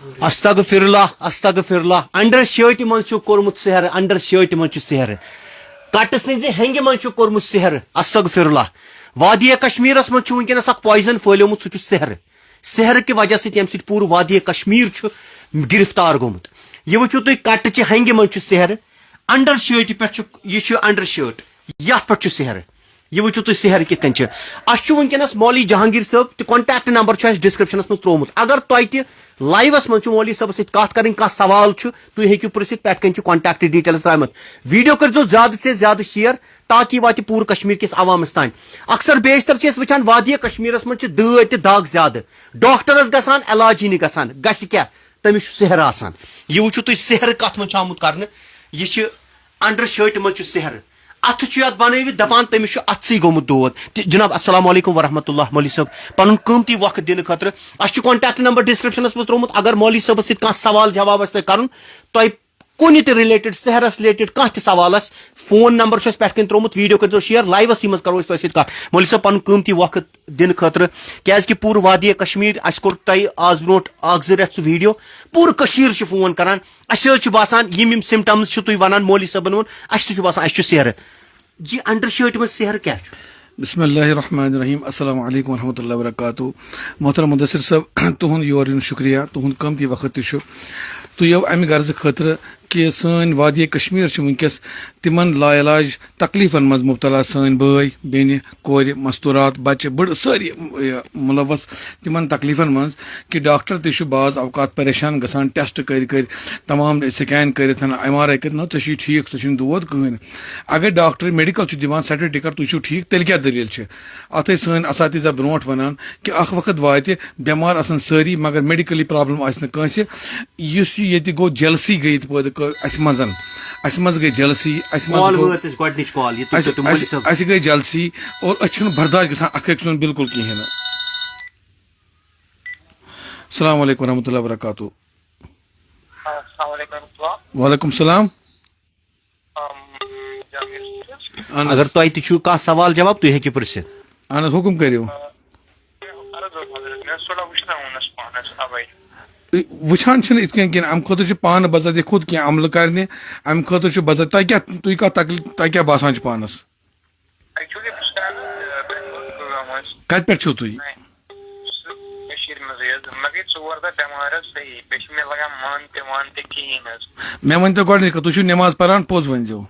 Astagfirullah, astagfirullah. Under shirt manchu kormut seher, under shirt manchu seher. Katasnize hengi manchu kormut seher. Astagfirullah. Vadiye Kashmiras manchu winkenas ak poison pholyomut suchu seher. Seher ki wajah se yem sit pur Vadiye Kashmir chu giriftar gomut. Ye wuchu toy katche hengi manchu seher. Under shirt pe chu ye chu under shirt. Yat pe chu seher. یہ وچھو تھی سحر کتن اچھو ونکس مولوی جہانگیر صاحب تو contact number descriptions من ترومت اگر تہ لائیوس من مولوی صاحب ست کت کریں کھانا سوال تھی ہیکو پرست پہ کن کنٹیکٹ ڈیٹیلز ترامت ویڈیو کرزو زیادہ سے زیادہ شیئر تاکہ وات پور کشمیر کس عوامس تان اکثر بیشتر وچان وادی کشمیرس من دٲدۍ تہ دگ زیادہ ڈاکٹرس گژھان علاج نی گژھان گژھِ کیاہ تمس سحر آسان یہ وچھو تھی سحر کت من آمت کرنے یہ انڈر شرٹ من سحر ات بنوت دپان تمس اتھسے گومت دود جناب السلام علیکم ورحمۃ اللہ مولوی صاحب پن قیمتی وقت دن خاطر اچھا کنٹیکٹ نمبر ڈسکرپشنس من ترومت اگر مولوی صاحب ست کھانا سوال جواب آسہِ تۄہہِ کرُن تۄہہِ کُنہِ تہِ رِلیٹڈ سحرس رِلیٹڈ کانٛہہ تہِ سوال آسہِ فون نمبر چھُ اَسہِ پٮ۪ٹھ کَنۍ ترومت ویڈیو کٔرۍزیو شِیر لایوَسٕے منٛز کرو أسۍ تۄہہِ سۭتۍ کتھ مولوی صٲب پنُن قۭمتی وقت دِنہٕ خٲطرٕ کیازکہِ پوٗرٕ وادی کشمیٖر اَسہِ کوٚر تۄہہِ آز برونٛٹھ اکھ زٕ رٮ۪تھ سُہ ویڈیو پوٗرٕ کٔشیٖر چھِ فون کران اَسہِ حظ چھُ باسان یِم سِمٹمز چھِ تُہۍ ونان مولوی صٲبن ووٚن اَسہِ تہِ چھُ باسان اَسہِ چھُ سحر جی انڈر شرٹ میں سحر کیا بسم اللہ الرحمن الرحیم السلام علیکم ورحمۃ اللہ وبرکاتہ محترم مدثر صاحب تہد یور یون شکریہ تہد قیمتی وقت تہ تھی آو امہ غرض خاطر کہ سن وادی کشمیر ونکس تمن لا علاج تکلیفن مز مبتلا سن بھائی بین کور مستورات بچہ بڑ ساری ملوث تمن تکلیفن مز کہ ڈاکٹر تہ بعض اوقات پریشان گژھان ٹیسٹ کر تمام سکین کرت ایم آر آئی کر نا ٹھیک ٹھیک دود کہین اگر ڈاکٹر میڈیکل دان سرٹیفکیٹ تھی ٹھیک تیل کیا دلیل ات سن اساتذہ برونٹ ونان کہ اخ وقت وات بیمار آسان ساری مگر میڈیکلی پرابلم آس نہ یہ گو جلسی گئی پید اس مز گئی جلسی گئی جلسی اور اچھا برداشت گژھان اکھ أکۍ سُنٛد بالکل کہین السلام علیکم ورحمۃ اللہ وبرکاتہ وعلیکم السلام اگر تۄہہِ تہِ چھُو کانٛہہ سوال جواب تُہۍ ہیٚکِو پرژھِتھ اہن حظ حکم کٔرِو وچھان چھِنہٕ یِتھ کٔنۍ کینٛہہ امہِ خٲطرٕ چھُ پانہٕ بذات خود کینٛہہ عملہٕ کرنہِ امہِ خٲطرٕ چھُ بذات تۄہہِ کیٛاہ باسان چھُ پانس کتہِ پٮ۪ٹھ چھِو تُہۍ مےٚ ؤنۍتو گۄڈنِچ کتھ تُہۍ چھِو نٮ۪ماز پران پوٚز ؤنۍزیو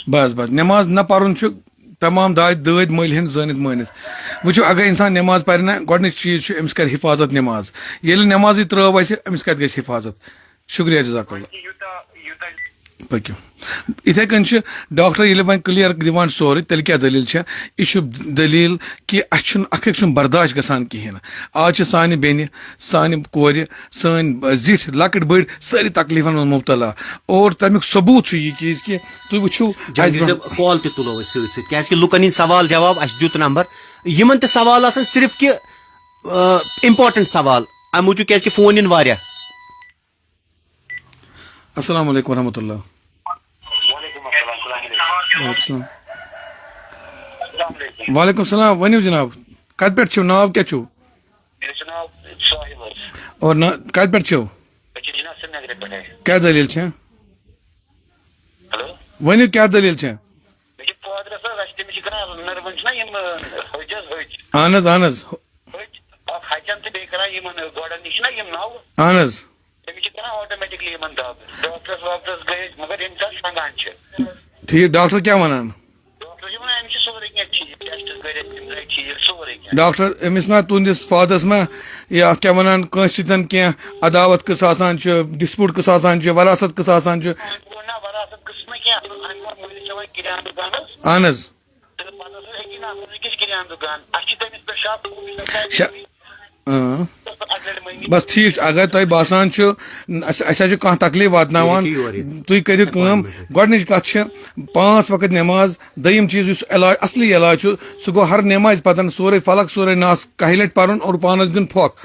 بس بس نٮ۪ماز نہ پرُن چھُ تمام دٲدۍ مٔلۍ ہن زٲنِتھ مٲنِتھ وٕچھو اگر انسان نٮ۪ماز پرِ نا گۄڈنیُک چیٖز چھُ أمِس کرِ حفاظت نٮ۪ماز ییٚلہِ نٮ۪مازٕے ترٲو اسہِ أمِس کتہِ گژھِ حفاظت شُکریہ جزاک اللہ پٔکِو یِتھے کٔنۍ چھُ ڈاکٹر ییٚلہِ وۄنۍ کٕلیر دِوان سورُے تیٚلہِ کیٛاہ دٔلیٖل چھےٚ یہِ چھُ دٔلیٖل کہِ اَسہِ چھُنہٕ اکھ أکۍ سُنٛد برداش گژھان کِہیٖنۍ نہٕ آز چھِ سانہِ بیٚنہِ سانہِ کورِ سٲنۍ زِٹھۍ لۄکٕٹۍ بٔڑۍ سٲری تکلیٖفن منٛز مبتلا اور تمیُک ثبوٗت چھُ یہِ چیٖز کہِ تُہۍ وٕچھِو کال تہِ تُلو أسۍ سۭتۍ سۭتۍ کیازکہِ لُکن ہٕنٛدۍ سوال جواب اَسہِ دیُت نمبر یِمن تہِ سوال آسان صرف کہِ امپاٹنٹ سوال امہِ موٗجوٗب کیازکہِ فون یِن واریاہ السلام علیکم ورحمۃ اللہ وعلیکم السلام ؤنِو جناب کتہِ پٮ۪ٹھ چھِو ناو کیٛاہ چھُو اور کتہِ پٮ۪ٹھ چھِو کیٛاہ دٔلیٖل چھےٚ ؤنِو کیٛاہ دٔلیٖل چھےٚ اہن حظ اہن حظ اہن حظ ٹھیک ڈاکٹر کیٛاہ ونان ڈاکٹر أمِس ما تُہنٛدِس فادرس ما یا کیٛاہ ونان کٲنٛسہِ سۭتۍ کینٛہہ عداوت قٕصہٕ آسان چھُ ڈِسپیوٗٹ قٕصہٕ آسان چھُ وراثت قٕصہٕ آسان چھُ اہن حظ بس ٹھیک اگر تۄہہِ باسان چھُ اَسہِ حظ چھُ کانٛہہ تکلیٖف واتناوان تُہۍ کٔرِو کٲم گۄڈنِچ کتھ چھِ 5 وقت نٮ۪ماز دوٚیِم چیٖز یُس علاج اصلی علاج چھُ سُہ گوٚو ہر نٮ۪مازِ پتن سورے فلق سورے ناس 1 لٹہِ پرُن اور پانس دیُن پھۄکھ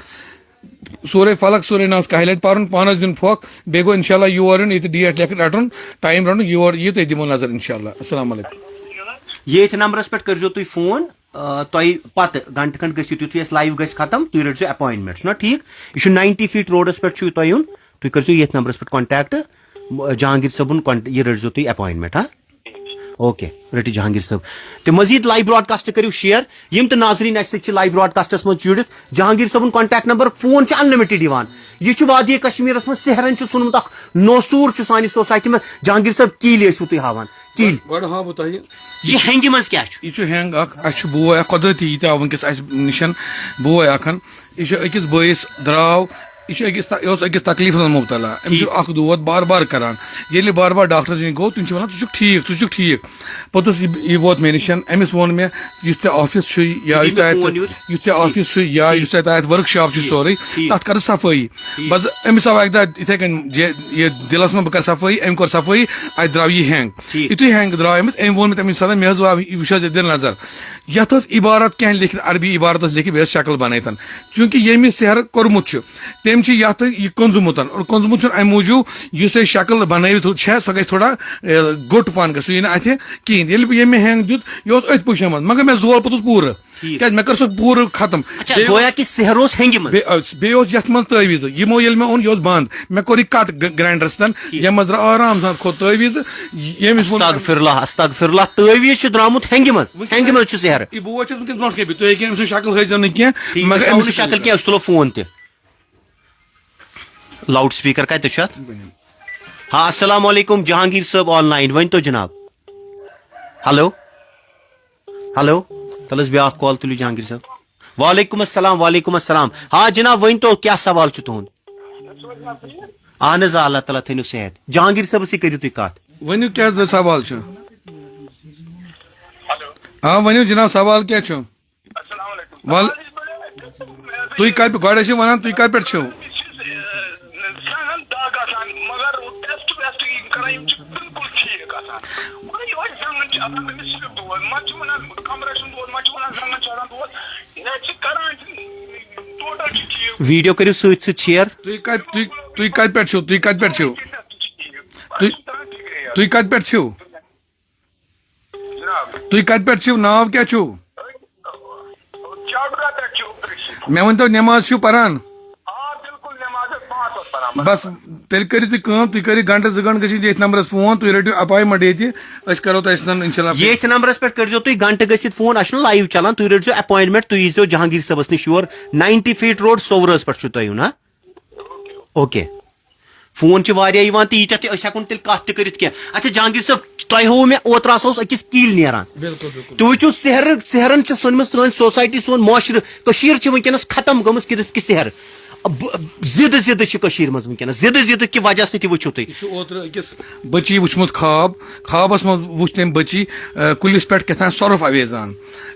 سورے فلق سورے ناس 1 لٹہِ پرُن پانس دیُن پھۄکھ بیٚیہِ گوٚو انشاء اللہ یور یُن ییٚتہِ ڈیٹ رٹُن ٹایم رٹُن یور یہِ تُہۍ دِمو نظر انشاء اللہ السلام علیکم ییٚتھۍ نمبرس پٮ۪ٹھ کٔرۍزیو تُہۍ فون تۄہہِ پتہٕ گنٹہٕ کھنڈ گٔژھِتھ یُتھُے اَسہِ لایو گژھِ ختم تُہۍ رٔٹزیو اٮ۪پوینٹمنٹ چھُنا ٹھیٖک یہِ چھُ 90 فیٖٹ روڈس پٮ۪ٹھ چھُ تۄہہِ یُن تُہۍ کٔرزیو ییٚتھۍ نمبرس پٮ۪ٹھ کانٹیکٹ جہانگیٖر صٲبُن یہِ رٔٹزیو تُہۍ اٮ۪پوینٹمنٹ ہاں اوکے رٔٹِو جہانگیٖر صٲب تہٕ مزیٖد لایو براڈکاسٹ کٔرِو شِیر یِم تہِ ناظریٖن اَسہِ سۭتۍ چھِ لایو براڈکاسٹس منٛز جُڑِتھ جہانگیٖر صٲبُن کانٹیکٹ نمبر فون چھُ انلِمٹِڈ یِوان یہ چھُ وادی کشمیرس منٛز سہرن چھُ ژھُنمُت اکھ نوسوٗر چھُ سانہِ سوسایٹی منٛز جہانگیٖر صٲب کیٖلۍ ٲسوٕ تُہۍ ہاوان کیٖلۍ گۄڈٕ ہاو بہٕ تۄہہِ یہِ ہٮ۪نگہِ منٛز کیٛاہ چھُ یہ چھُ ہینگ اکھ اَسہِ چھُ بوے اکھ قۄدرٔتی یہِ تہِ آو وٕنکیٚس اَسہِ نِشن بوے اکھ یہِ چھُ أکِس بٲیِس درٛاو یہ یہِ اوس أکِس تکلیٖفس منٛز مُبتلا أمِس چھُ اکھ دود بار بار کران ییٚلہِ بار بار ڈاکٹرس نِش گوٚو تِم چھِ ونان ژٕ چھُکھ ٹھیٖک پوٚتُس یہِ ووت مےٚ نِش أمِس ووٚن مےٚ یُس ژےٚ آفِس چھُے یا یُس ژےٚ آفِس چھُے یا یُس ژےٚ تتہِ ؤرٕک شاپ چھُ سورُے تتھ کر صفٲیی بس أمِس آو اکہِ دۄہ یِتھے کٔنۍ یہِ دِلس منٛز بہٕ کرٕ صفٲیی أمۍ کوٚر صفٲیی اتہِ درٛاو یہِ ہینگ یِتھُے ہینگ درٛاو أمِس أمۍ ووٚن مےٚ تمہِ ساتہٕ مےٚ حظ وٕچھ حظ دِل نظر یتھ ٲس عبارت کینٛہہ لیکھِتھ عربی عبارت ٲس لیکھِتھ بیٚیہِ ٲس شکل بنٲیتھ چوٗنٛکہِ ییٚمہِ سحر کوٚرمُت چھُ تٔمۍ چھِ یتھ یہِ کنٛزمُت اور کنٛزمُت چھُنہٕ امہِ موٗجوٗب یُس تۄہہِ شکل بنٲوِتھ چھےٚ سۄ گژھِ تھوڑا گوٚٹ پہن گژھِ سُہ یی نہٕ اتھِ کِہینۍ ییٚلہِ مےٚ ہینگ دیُت یہِ اوس أتھۍ پُشن منٛز مگر مےٚ زول پوٚتُس پوٗرٕ کیازِ مےٚ کٔر سۄ پوٗرٕ ختم بیٚیہِ اوس یتھ منٛز تٲویٖز یِمو ییٚلہِ مےٚ اوٚن یہِ اوس بنٛد مےٚ کوٚر یہِ کٹ گراینڈر سۭتۍ ییٚمہِ منٛز درٛاو آرام سان کھوٚت تٲویٖز ییٚمِس تٲویٖز چھُ درٛامُت ہینگہِ منٛز چھُ سحر یہِ بوے چھُس وٕنکیٚس برونٛٹھ کَنہِ تُہۍ ہیٚکِو أمۍ سٕنٛز شکل ہٲیزیو نہٕ کینٛہہ مگر أمِس شکل کیٛاہ أسۍ تُلو فون تہِ لاؤڈ سپیکر کتہِ چھُ اتھ ہاں السلام علیکم جہانگیٖر صٲب آن لایِن ؤنۍتو جناب ہلو تل حظ بیٛاکھ کال تُلِو جہانگیٖر صٲب وعلیکم السلام ہاں جناب ؤنۍتو کیٛاہ سوال چھُ تُہُنٛد اہن حظ اللہ تعالیٰ تھٲینو صحت جہانگیٖر صٲبس سۭتۍ کٔرِو تُہۍ کتھ ؤنِو کیٛاہ سوال چھُ آ ؤنِو جناب سوال کیٛاہ چھُ تُہۍ کتہِ گۄڈٕ ٲسِو ونان تُہۍ کتہِ پٮ۪ٹھ چھِو ویڈیو کٔرِو سۭتۍ سۭتۍ شِیر تُہۍ کتہِ پٮ۪ٹھ چھِو تُہۍ کتہِ پٮ۪ٹھ چھِو ناو کیٛاہ چھُو مےٚ ؤنۍتو نٮ۪ماز چھِو پران بس تیٚلہِ کٔرِو تُہۍ کٲم تُہۍ کٔرِو گنٹہٕ 2 گنٹہٕ گٔژھِتھ ییٚتھۍ نمبرس فون تُہۍ رٔٹِو اپوینٹمنٹ ییٚتہِ أسۍ کرو تۄہہِ سۭتۍ انشاء اللہ ییٚتھۍ نمبرس پٮ۪ٹھ کٔرۍزیو تُہۍ گنٹہٕ گٔژھِتھ فون اَسہِ چھُنہٕ لایِو چلان تُہۍ رٔٹزیو اپوینٹمنٹ تُہۍ ییٖزیو جہانگیٖر صٲبس نِش یور 90 فیٖٹ روڈ صورس پٮ۪ٹھ چھُو تۄہہِ یُن ہاں اوکے فون چھِ واریاہ یِوان تہٕ ییٖتیاہ تہِ أسۍ ہٮ۪کو نہٕ تیٚلہِ کتھ تہِ کٔرِتھ کینٛہہ اچھا جہانگیٖر صٲب تۄہہِ ہووُ مےٚ اوترٕ ہسا اوس أکِس کیٖلۍ نیران تُہۍ وٕچھِو سحرن چھِ ژھٕنمٕژ سٲنۍ سوسایٹی سون معاشرٕ کٔشیٖر چھِ وٕنکیٚنس ختم گٔمٕژ کہِ سحر زِدٕ چھِ کٔشیٖرِ منٛز وٕنکیٚنس زِدٕ کہِ وجہ سۭتۍ وٕچھِو تُہۍ یہِ چھُ اوترٕ أکِس بٔچی وٕچھمُت خابس منٛز وٕچھ تٔمۍ بٔچی کُلِس پٮ۪ٹھ کیٛاہ تام سۄرُپھ اَویزان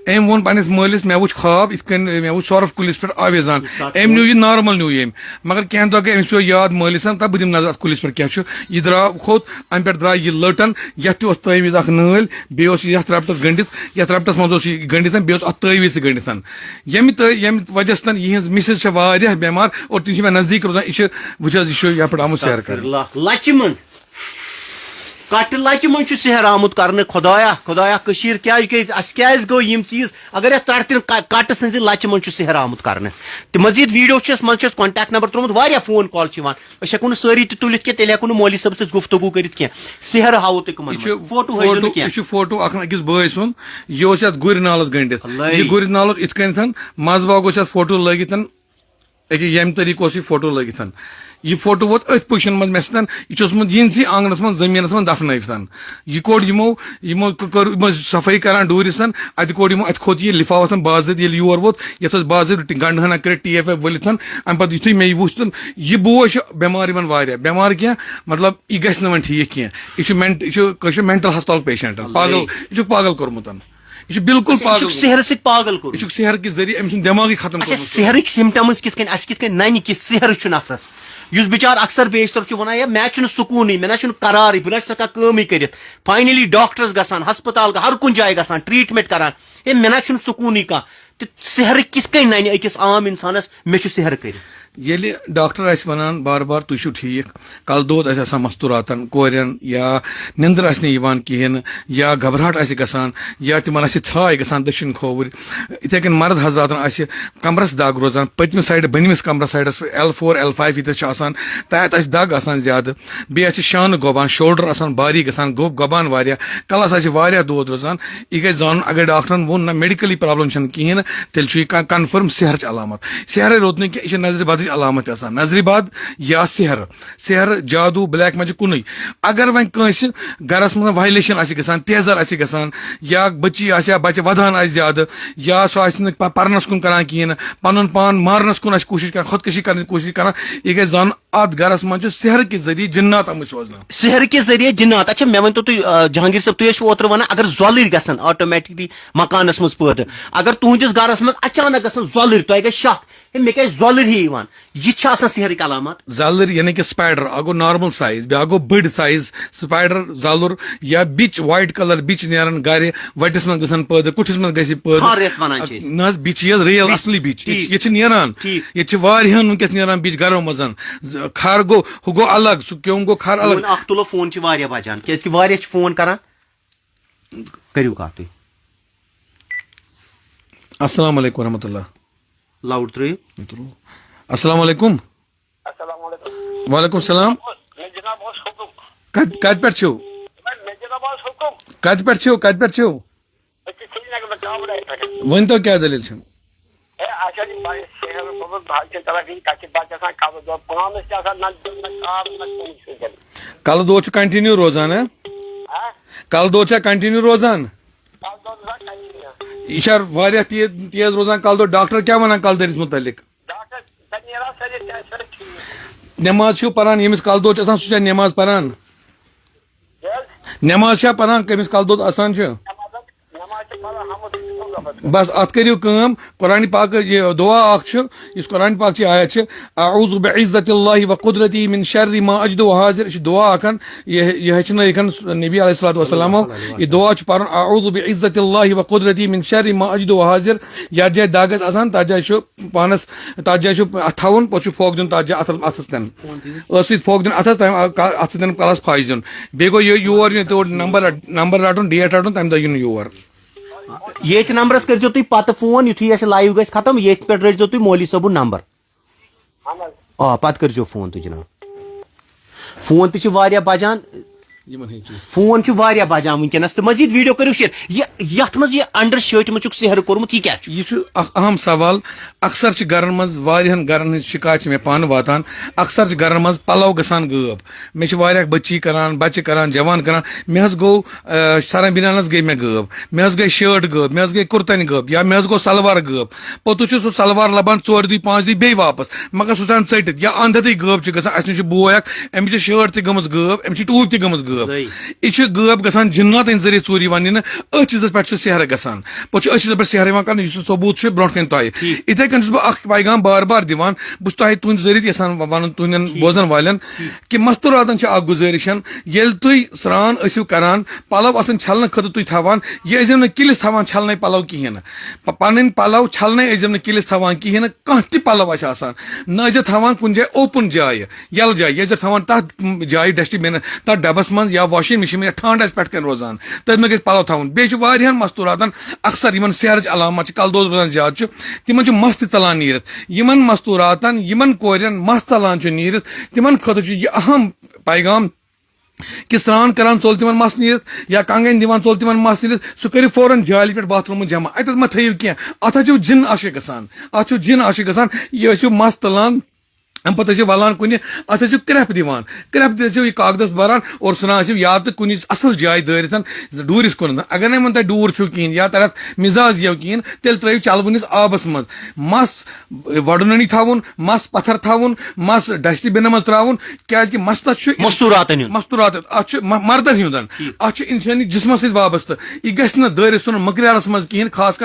أمۍ ووٚن پننِس مٲلِس مےٚ وٕچھ خاب یِتھ کٔنۍ مےٚ وٕچھ سۄرُپھ کُلِس پٮ۪ٹھ اَویزان أمۍ نیوٗ یہِ نارمل نیوٗ یہِ مگر کینٛہہ دۄہ گٔے أمِس پیوٚو یاد مٲلِس دپہٕ بہٕ دِمہٕ نظر اتھ کُلِس پٮ۪ٹھ کیٛاہ چھُ یہِ درٛاو کھوٚت امہِ پٮ۪ٹھ درٛاے یہِ لٔٹن یتھ تہِ اوس تٲویٖز اکھ نٲلۍ بیٚیہِ اوس یتھ ربٹس گٔنڈِتھ یتھ ربٹس منٛز اوس یہِ گٔنڈِتھ بیٚیہِ اوس اتھ تٲویٖز تہِ گٔنڈِتھ ییٚمہِ وجہ سۭتۍ یِہنٛز مِسِز چھِ واریاہ بٮ۪مار اور تِم چھِ مےٚ نزدیٖک روزان یہِ چھِ وٕچھ حظ یہِ چھُ یپٲرۍ آمُت سیر کرنہِ لچہِ منٛز کٹہٕ لچہِ منٛز چھُ سحر آمُت کرنہٕ خۄدایا کٔشیٖر اَسہِ کیازِ گوٚو یِم چیٖز اگر یتھ ترتہِ کٹہٕ سٕنٛزِ لچہِ منٛز چھُ سحر آمُت کرنہٕ تہٕ مزیٖد ویڈیو چھِ منٛز چھُ اَسہِ کانٹیکٹ نمبر ترٛوومُت واریاہ فون کال چھِ یِوان أسۍ ہٮ۪کو نہٕ سٲری تہِ تُلِتھ کینٛہہ تیٚلہِ ہٮ۪کو نہٕ مولوی صٲبس سۭتۍ گفتگوٗ کٔرِتھ کینٛہہ سحر ہاوو تُہۍ کٕمن یہِ چھُ فوٹو اکھ أکِس بٲے سُنٛد یہِ اوس یتھ گُرۍ نالس گٔنڈِتھ یہِ گُرۍ نال اوس یِتھ کٔنٮ۪تھ منٛزٕ باگ اوس یتھ فوٹو لٲگِتھ ییٚمہِ طریٖقہٕ اوس یہِ فوٹو لٲگِتھ یہِ فوٹو ووت أتھۍ پُشن منٛز مےٚ سۭتۍ یہِ چھُ اوسمُت یِہنٛدسٕے آنگنس منٛز زٔمیٖنس منٛز دفنٲوِتھ یہِ کوٚڑ یِمو کٔر یِم ٲسۍ صفٲیی کران ڈوٗرِس اتہِ کوٚڑ یِمو اتہِ کھوٚت یہِ لِفاف باضٲبطہٕ ییٚلہِ یور ووت یتھ ٲس باضٲبطہٕ گنڈٕ ہنا کٔرِتھ ٹیپ ویپ ؤلِتھ امہِ پتہٕ یِتھُے مےٚ یہِ وُچھ یہِ بوے چھُ بٮ۪مار یِمن واریاہ بٮ۪مار کینٛہہ مطلب یہِ گژھِ نہٕ وۄنۍ ٹھیٖک کینٛہہ یہِ چھُ کٲشِر مینٹل ہسپتال پیشنٹ پاگل یہِ چھُکھ پاگل کوٚرمُت یہِ چھُ بالکُل پاگل سحرٕ سۭتۍ پاگل کوٚرمُت یہِ چھُکھ سحر کہِ ذٔریعہٕ أمۍ سُنٛد دٮ۪ماغٕے ختم کوٚرمُت سحرٕکۍ سِمٹمز کِتھ کٔنۍ اَسہِ کِتھ کٔنۍ ننہِ کہِ سحر چھُ نفرس یُس بِچار اکثر بیشتر چھُ ونان یا مےٚ چھُنہٕ سکوٗنٕے مےٚ نہ چھُنہٕ قرارٕے بہٕ نہ چھُس ہٮ۪کان کٲمٕے کٔرِتھ فاینلی ڈاکٹرس گژھان ہسپتال ہر کُنہِ جایہِ گژھان ٹریٖٹمنٹ کران ہے مےٚ نہ چھُنہٕ سکوٗنٕے کانٛہہ سحر کت کن ننہِ أکِس عام اِنسانس مےٚ چھُ سحر کٔرِتھ ییٚلہِ ڈاکٹر آسہِ ونان بار بار تُہۍ چھِو ٹھیٖک کلہٕ دود آسہِ آسان مستوٗراتن کورٮ۪ن یا نیندٕر آسہِ نہٕ یِوان کِہیٖنۍ نہٕ یا گھبراہٹ آسہِ گژھان یا تِمن آسہِ ژھاے گژھان دٔچھِنۍ کھووٕرۍ یِتھے کٔنۍ مرد حضراتن آسہِ کمرس دگ روزان پٔتمہِ سایڈٕ بٔنمِس کمرس سایڈس L4 L5 ییٚتٮ۪تھ چھِ آسان تتھ آسہِ دگ آسان زیادٕ بیٚیہِ آسہِ شانہٕ گۄبان شولڈر آسان باری گژھان گۄبان واریاہ کلس آسہِ واریاہ دود روزان یہِ گژھِ زانُن اگر ڈاکٹرن ووٚن نہ میڈِکلی پرابلم چھنہٕ کِہیٖنۍ نہٕ تیٚلہِ چھُ یہِ کنفٔرم سحرٕچ علامت سحرے روٗد نہٕ کینٛہہ یہِ چھِ نظرِ بدٕچ علامت آسان نظرِ بد یا سحر جادو بلیک مجہِ کُنُے اگر وۄنۍ کٲنٛسہِ گرس منٛز وایلیشن آسہِ گژھان تیزر آسہِ گژھان یا بچی آسہِ یا بچہِ ودان آسہِ زیادٕ یا سُہ آسہِ نہٕ پرنس کُن کران کِہیٖنۍ نہٕ پنُن پان مارنس کُن آسہِ کوٗشش کران خۄدکٔشی کرنٕچ کوٗشش کران یہِ گژھِ زانُن اتھ گرس منٛز چھُ سحر کہِ ذٔریعہٕ جِنات آمٕتۍ سوزنہٕ سحر کہِ ذٔریعہٕ جِنات اچھا مےٚ ؤنۍتو تُہۍ جہانگیٖر صٲب تُہۍ ٲسوٕ اوترٕ ونان اگر زۄلٕرۍ گژھن آٹومیٹکلی مکانس منٛز پٲدٕ اگر تُہنٛدِس گرس منٛز اچانک گژھن زۄلٕرۍ تۄہہِ گژھِ شک ہے مےٚ کیازِ زۄلٕرۍ ہی یِوان یہِ چھِ آسان سحرٕکۍ علامات زلٕر یعنی کہ سپایڈر اکھ گوٚو نارمل سایز بیاکھ گوٚو بٔڑ سایز سپایڈر زلُر یا بِچ وایٹ کلر بِچ نیران گرِ وٹس منٛز گژھن پٲدٕ کُٹھِس منٛز گژھِ پٲدٕ نہ حظ بِچ حظ ریل اصلی بِچ ییٚتہِ چھِ نیران ییٚتہِ چھِ واریاہن وٕنکیٚس نیران بِچ گرو منٛز کھر گوٚو ہُہ گوٚو الگ سُہ کیوٚم گوٚو کھر الگ اکھ تُلو فون چھِ واریاہ بجان کیازِ کہِ واریاہ چھِ فون کران کٔرِو کتھ تُہۍ السلام علیکم ورحمۃ اللہ لاوُڈ ترٲیِو السلام علیکم وعلیکم السلام کتہِ پٮ۪ٹھ چھِو کتہِ پٮ۪ٹھ چھِو کتہِ پٮ۪ٹھ چھِو ؤنۍتو کیٛاہ دٔلیٖل چھِ کلہٕ دود چھُ کنٹِنیو روزان کلہٕ دود چھا کنٹِنیو روزان یہ چھا واریاہ تیز روزان کلہٕ دود ڈاکٹر کیٛاہ ونان کلہٕ دٲدِس مُتعلق نٮ۪ماز چھِو پران ییٚمِس کلہٕ دود چھُ آسان سُہ چھا نٮ۪ماز پران نٮ۪ماز چھا پران کٔمِس کلہٕ دود آسان چھُ بس اتھ کٔرِو کٲم قرآنِ پاک یہِ دعا اکھ چھُ یُس قرآنِ پاک چہِ آیت چھِ اعوذ بعزت اللہ وقدرتی من شر ما اجد وحاضر یہِ چھُ دعا اکھ یہِ ہیٚچھنٲیِکھ نبی علیہ الصلوۃ والسلامو یہِ دعا چھُ پرُن اعوذ بعزت اللہ وقدرتی من شر ما اجد وحاضر یتھ جایہِ دگ آسہِ آسان تتھ جایہِ چھُ پانس تتھ جایہِ چھُ اتھ تھاوُن پوٚتُس چھُ پھوٚکھ دیُن تتھ جایہِ اتھس تن ٲسہٕ سۭتۍ پھوٚکھ دیُن اتھس اتھس دِنہٕ کلس پھش دیُن بیٚیہِ گوٚو یور یُن تور نمبر رٹُن ڈیٹ رٹُن تمہِ دۄہ یُن یور ییٚتھۍ نمبرس کٔرۍزیو تُہۍ پتہٕ فون یُتھُے اَسہِ لایو گژھِ ختم ییٚتھۍ پٮ۪ٹھ رٔٹۍزیو تُہۍ مولوی صٲبُن نمبر آ پتہٕ کٔرۍزیو فون تُہۍ جناب فون تہِ چھِ واریاہ بجان فون چھُ واریاہ بجان وٕنکیٚنس تہٕ مزید ویڈیو کٔرِو شیر یتھ منٛز یہِ انڈر شٲٹہِ منٛز چھُکھ سحر کوٚرمُت یہِ کیاہ چھُ یہ اکھ اہم سوال اکثر چھِ گرن منٛز واریاہن گرن ہٕنٛز شکایت چھِ مےٚ پانہٕ واتان اکثر چھِ گرن منٛز پلو گژھان غٲب مےٚ چھِ واریاہ بچی کران بچہِ کران جوان کران مےٚ حظ گوٚو سرن بنیان حظ گٔے مےٚ غٲب مےٚ حظ گٔے شٲٹ غٲب مےٚ حظ گٔے کُرتن غٲب یا مےٚ حظ گوٚو سلوار غٲب پوٚتُس چھُ سُہ سلوار لبان 4 دُہۍ 5 دُہۍ بیٚیہِ واپس مگر سُہ چھُ آسان ژٔٹِتھ یا انٛدہٮ۪تھٕے غٲب چھُ گژھان اسہِ نِش چھُ بوے اکھ أمِس چھِ شٲٹ تہِ گٔمٕژ غٲب أمِس چھِ ٹوٗپۍ تہِ گٔمٕژ غٲب یہِ چھُ غٲب گژھان جِناتن ذٔریعہٕ ژوٗر یِوان نِنہٕ أتھۍ چیٖزس پٮ۪ٹھ چھُ سحر گژھان پوٚتُس چھُ أتھۍ چیٖزس پٮ۪ٹھ سحر یِوان کرنہٕ یُس ثوبوٗت چھُ برونٛٹھ کَنہِ تۄہہِ یِتھٕے کٔنۍ چھُس بہٕ اکھ پیغام بار بار دِوان بہٕ چھُس تۄہہِ تُہنٛدِ ذٔریعہٕ یژھان ونُن تُہنٛدٮ۪ن بوزن والٮ۪ن کہِ مستوٗراتن چھِ اکھ گُزٲرِش ییٚلہِ تُہۍ سرٛان ٲسِو کران پلو آسان چھلنہٕ خٲطرٕ تُہۍ تھاوان یہِ ٲسۍزیو نہٕ کِلِس تھاوان چھلنے پلو کِہینۍ نہٕ پنٕنۍ پلو چھلنے ٲسۍزیو نہٕ کِلِس تھاوان کِہینۍ نہٕ کانٛہہ تہِ پلو آسہِ آسان نہ ٲسۍزیو تھاوان کُنہِ جایہِ اوپن جایہِ یلہٕ جایہِ یہِ ٲسۍزیو تھاوان تتھ جایہِ ڈسٹ بِن تتھ ڈبس منٛز یا واشنگ مشیٖن منٛز یا ٹھانٛڈ آسہِ پٮ۪ٹھ کَنۍ روزان تٔتھۍ منٛز گژھِ پلو تھاوُن بیٚیہِ چھُ واریاہن مستوٗراتن اکثر یِمن سحرٕچ علامات چھِ کلہٕ دود روزان زیادٕ چھُ تِمن چھُ مس تہِ ژلان نیٖرِتھ یِمن مستوٗراتن یِمن کورٮ۪ن مس ژلان چھُ نیٖرِتھ تِمن خٲطرٕ چھُ یہِ اہم پیغام کہ سران کران ژوٚل تِمن مس نیٖرِتھ یا کنگن دِوان ژوٚل تِمن مس نیٖرِتھ سُہ کٔرِو فوراً جالہِ پٮ۪ٹھ باتھ روٗمس جمع اتٮ۪تھ ما تھٲیِو کینٛہہ اتھ حظ چھُ جِن عاشق گژھان اتھ چھُ جِن عاشق گژھان یہِ ٲسِو مس تُلان امہِ پتہٕ ٲسِو ولان کُنہِ اتھ ٲسِو کرٛٮ۪پھ دِوان کرٛٮ۪پھ ٲسِو یہِ کاغدس بران اور ژھٕنان ٲسِو یا تہٕ کُنہِ اصل جایہِ دٲرِتھ ڈوٗرِس کُن اگر نہٕ وۄنۍ تۄہہِ ڈوٗر چھُو کِہینۍ یا تۄہہِ اتھ مِزاز یِیو کِہینۍ تیٚلہِ ترٲیِو چلوٕنِس آبس منٛز مس وڑنٲنی تھاوُن مس پتھر تھاوُن مس ڈسٹ بِنن منٛز تراوُن کیازِ کہِ مستس چھُ مستوٗرات اتھ چھُ مردن ہُنٛد اتھ چھُ انسٲنی جسمس سۭتۍ وابستہٕ یہِ گژھِ نہٕ دٲرِتھ ژھُنُن مٔکریارس منٛز کِہینۍ خاص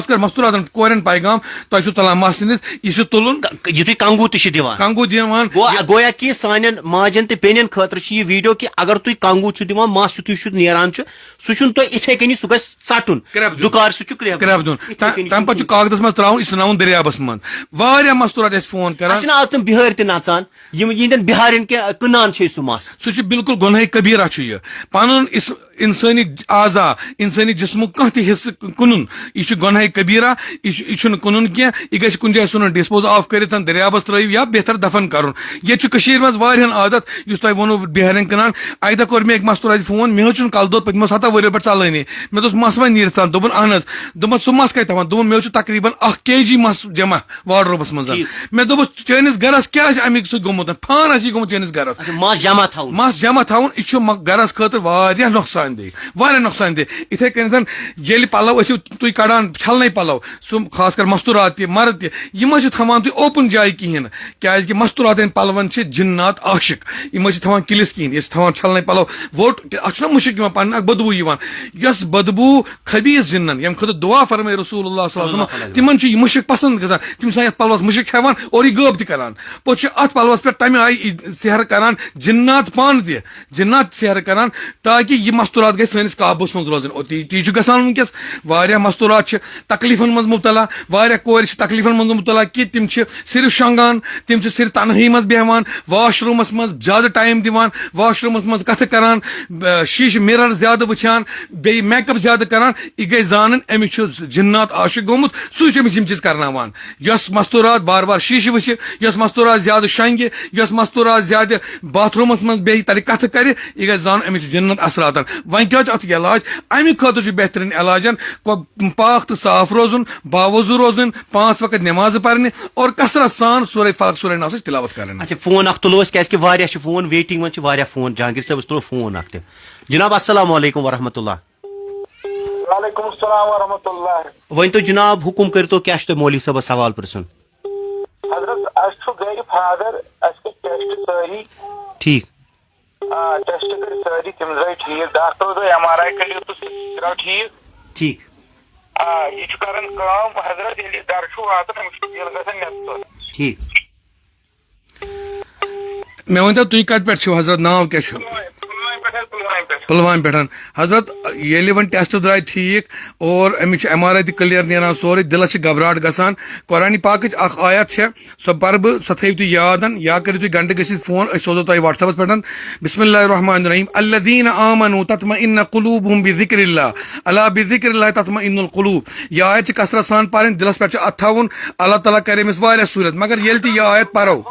کر مستوٗراتن کورٮ۪ن پیغام تۄہہِ چھُو تُلان مس نِتھ یہِ چھُ تُلُن یُتھُے کنگوٗ تہ دِوان کنگو دِوان گویا کہ سانٮ۪ن ماجٮ۪ن تہٕ بیٚنٮ۪ن خٲطرٕ چھُ یہِ ویڈیو کہ اگر تُہۍ کنگو چھُ دِوان مس یُتھُے چھُ نیران چھُ سُہ چھُنہٕ تۄہہِ اِتھے کٔنی سُہ گژھِ ژٹُن دُکار سُہ چھُ کرٛٮ۪ف دیُن تمہِ پتہٕ چھُ کاغذس منٛز ترٛاوُن یہِ چھُ ترٛاوُن دٔریابس منٛز واریاہ مستوٗرات اَسہِ فون کران چھِنہٕ آز تِم بِہٲرۍ تہِ نژان یِم یِہنٛدٮ۪ن بِہارٮ۪ن کٕنان چھِ أسۍ سُہ مس سُہ چھُ بالکل گۄناہے کبیٖرا چھُ یہِ پنُن انسٲنی اعضا انسٲنی جسمُک کانٛہہ تہِ حصہٕ کٕنُن یہِ چھُ گۄناہے کبیٖرا یہِ چھُنہٕ کٕنُن کینٛہہ یہِ گژھِ کُنہِ جایہِ ژھٕنُن ڈِسپوز آف کٔرِتھ دٔریابس ترٲیِو یا بہتر دفن کرُن ییٚتہِ چھُ کٔشیٖرِ منٛز واریاہن عادت یُس تۄہہِ ووٚنوُ بِہارٮ۪ن کٕنان اکہِ دۄہ کوٚر مےٚ أکۍ مستوٗراتہِ فون مےٚ حظ چھُنہٕ کلہٕ دود پٔتمو 7 ؤرۍیو پٮ۪ٹھ ژلٲنی مےٚ دوٚپُس مس وۄنۍ نیٖرِتھ ژل دوٚپُن اہن حظ دوٚپُن سُہ مس کتہِ تھاوان دوٚپُن مےٚ حظ چھُ تقریٖبن 1 kg مس جمع واڈروبس منٛز مےٚ دوٚپُس چٲنِس گرس کیٛاہ آسہِ امیُک سۭتۍ گوٚمُت پھان آسہِ یہِ گوٚمُت چٲنِس گرس مس جمع تھاوُن یہِ چھُ گرس خٲطرٕ واریاہ نۄقصان دہ واریاہ نۄقصان دہ یِتھے کٔنٮ۪تھ ییٚلہِ پلو ٲسِو تُہۍ کڑان چھلنے پلو سُہ خاص کر مستوٗرات تہِ مرد تہِ یِم حظ چھِ تھاوان تُہۍ اوپن جایہِ کِہیٖنۍ نہٕ کیازِ کہِ مستوٗراتن پلون چھِ جِنات عاشق یِم حظ چھِ تھاوان کِلِس کِہیٖنۍ یہِ چھِ تھاوان چھلنے پلو ووٹ اتھ چھُنہ مُشک یِوان پنٕنۍ اکھ بدبوٗ یِوان یۄس بدبوٗ خبیٖث جِنن ییٚمہِ خٲطرٕ دُعا فرمٲے رسول اللہ صلی اللہ علیہ وسلم تِمن چھُ یہِ مُشک پسنٛد گژھان تِم چھِ آسان یتھ پلوس مُشک ہیوان اور یہِ غٲب تہِ کران پوٚتُس چھِ اتھ پلوس پٮ۪ٹھ تمہِ آیہِ سحر کران جِنات پانہٕ تہِ جِنات سحر کران تاکہِ یہِ مستوٗرات گژھِ سٲنِس قابوٗوس منٛز روزٕنۍ اور تی چھُ گژھان وٕنکیٚس واریاہ مستوٗرات چھِ تکلیٖفن منٛز مُبتلا واریاہ کورِ چھِ تکلیٖفن منٛز مُبتلا کہِ تِم چھِ صرف شۄنٛگان تِم چھِ صرف تنہٲیی منٛز بیٚہوان واش روٗمس منٛز زیادٕ ٹایم دِوان واش روٗمس منٛز کتھٕ کران شیٖشہٕ مِرر زیادٕ وٕچھان بیٚیہِ میک اپ زیادٕ کران یہِ گژھِ زانٕنۍ أمِس چھُ جِنات عاشق گوٚمُت سُے چھُ أمِس یِم چیٖز کرناوان یۄس مستوٗرات بار بار شیٖشہٕ وٕچھِ یۄس مستوٗرات زیادٕ شۄنٛگہِ یۄس مستوٗرات زیادٕ باتھ روٗمس منٛز بیٚیہِ تتہِ کتھٕ کرِ یہِ گژھِ زانُن أمِس چھُ جِنت اثراتن وۄنۍ کیٛاہ چھُ اتھ علاج امہِ خٲطرٕ چھُ بہتریٖن علاجن پاک تہٕ صاف روزُن باوضوٗ روزُن 5 وقت نٮ۪مازٕ پرنہِ اور کثرت سان سورے فلق سورے ناسٕچ تلاوت کرٕنۍ اچھا فون اکھ تُلو أسۍ کیٛازِ کہِ واریاہ چھِ فون ویٹنگ منٛز چھِ واریاہ فون جہانگیٖر صٲبس تُلو فون اکھ تہِ جناب السلام علیکم ورحمۃ اللہ وعلیکم السلام ورحمۃ اللہ ؤنۍتو جناب حُکُم کٔرۍتو کیٛاہ چھُ تۄہہِ مولوی صٲبس سوال پرژھُن حضرت اَسہِ چھُ گرِ فادر اَسہِ کٔرۍ ٹیسٹ سٲری ٹھیٖک ٹیسٹ کٔرۍ سٲری تِم درٛاے ٹھیٖک ڈاکٹر دوٚپ MRI کٔرِو تہٕ سُہ درٛاو ٹھیٖک ٹھیٖک یہِ چھُ کران کٲم حضرت ییٚلہِ گرٕ چھُ واتان أمِس چھُ دِل گژھان نٮ۪صف ٹھیٖک مےٚ ؤنۍتو تُہۍ کتہِ پٮ۪ٹھ چھِو حضرت ناو کیٛاہ چھُ پُلوامہِ پٮ۪ٹھ حضرت ییٚلہِ وۄنۍ ٹیسٹ درٛاے ٹھیٖک اور أمِس چھُ MRI تہِ کٕلیر نیران سورُے دِلس چھِ گھبراہٹ گژھان قرآنِ پاکٕچ اکھ آیت چھےٚ سۄ پرٕ بہٕ سۄ تھٲیِو تُہۍ یاد یا کٔرِو تُہۍ گنٹہٕ گٔژھِتھ فون أسۍ سوزو تۄہہِ وٹس ایپس پٮ۪ٹھ بسم اللہ الرحمن الرحیم الذین آمنوا تطمئن قلوبہم بذکر اللہ الا بذکر اللہ تطمئن القلوب یہِ آیت چھِ کثرت سان پرٕنۍ دِلس پٮ۪ٹھ چھُ اتھ تھاوُن اللہ تعالیٰ کرِ أمِس واریاہ سہوٗلیت مگر ییٚلہِ تہِ یہِ آیت پرو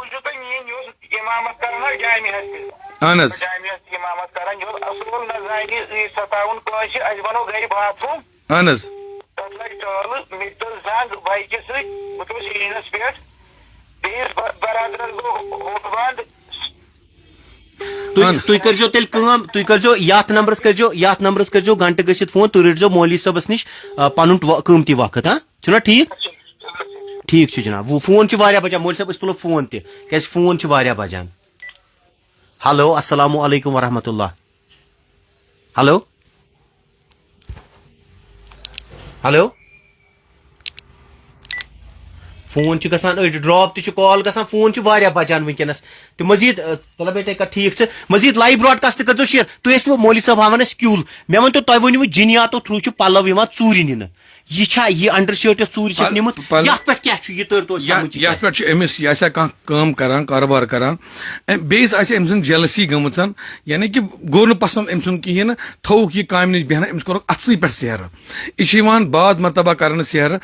اہن حظ امامت کران یہِ اصل نظانہِ ستاوُن کٲنٛسہِ اَسہِ بنوو گرِ باتھ روٗم اہن حظ تتھ لگہِ ٹٲلہٕ مےٚ تہِ تُل زنٛگ بایکہِ سۭتۍ بہٕ چھُس شیٖنس پٮ۪ٹھ بیٚیِس برادرس گوٚو ہوٚٹ بنٛد تُہۍ کٔرۍزیو تیٚلہِ کٲم تُہۍ کٔرۍزیو یتھ نمبرس کٔرۍزیو گنٹہٕ گٔژھِتھ فون تُہۍ رٔٹۍزیو مولوی صٲبس نِش پنُن قۭمتی وقت چھُنا ٹھیٖک ٹھیٖک چھُ جناب فون چھُ واریاہ بجان مولوی صٲب أسۍ تُلو فون تہِ کیٛازِ فون چھُ واریاہ بجان ہیلو السلام علیکم ورحمۃ اللہ ہیلو ہیلو فون چھُ گژھان أڑۍ ڈراپ تہِ چھُ کال گژھان فون چھُ واریاہ بجان ؤنکیٚنس تہٕ مزیٖد طلب بیٹے کر ٹھیٖک چھِ مزیٖد لایو براڈکاسٹ کٔرۍزیو شیر تُہۍ ٲسِو مولوی صٲب ہاوان اَسہِ کیوٗل مےٚ ؤنۍتو تۄہہِ ؤنِو جِنیاتو تھروٗ چھُ پلو یِوان ژوٗرِ نِنہٕ یہِ چھا یہِ انڈر شٲٹ یۄس ژوٗرِ چھکھ نِمٕژ یتھ پٮ۪ٹھ کیٛاہ چھُ یہِ تٔرۍتو یتھ پٮ۪ٹھ چھُ أمِس یہِ آسیا کانٛہہ کٲم کران کاروبار کران بیٚیِس آسہِ أمۍ سٕنٛز جیلسی گٔمٕژ یعنی کہِ گوٚو نہٕ پسنٛد أمۍ سُنٛد کِہیٖنۍ نہٕ تھووُکھ یہِ کامہِ نِش بیٚہنہٕ أمِس کوٚرُکھ اَتھسٕے پٮ۪ٹھ سیرٕ یہِ چھُ یِوان بعض مرتبہ کرنہٕ سیرٕ